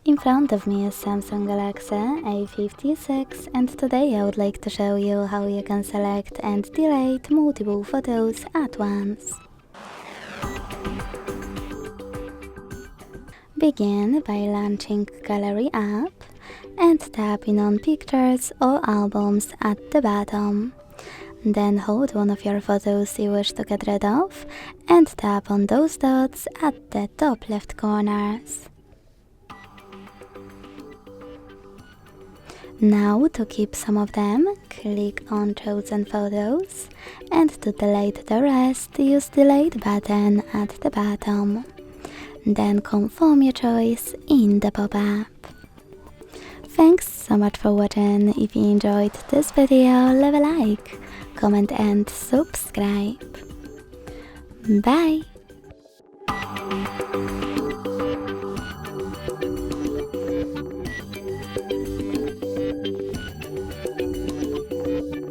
In front of me is Samsung Galaxy A56, and today I would like to show you how you can select and delete multiple photos at once. Begin by launching Gallery app and tapping on Pictures or Albums at the bottom. Then hold one of your photos you wish to get rid of and tap on those dots at the top left corners. Now, to keep some of them, click on Chosen Photos, and to delete the rest, use Delete button at the bottom. Then confirm your choice in the pop-up. Thanks so much for watching. If you enjoyed this video, leave a like, comment and subscribe. Bye!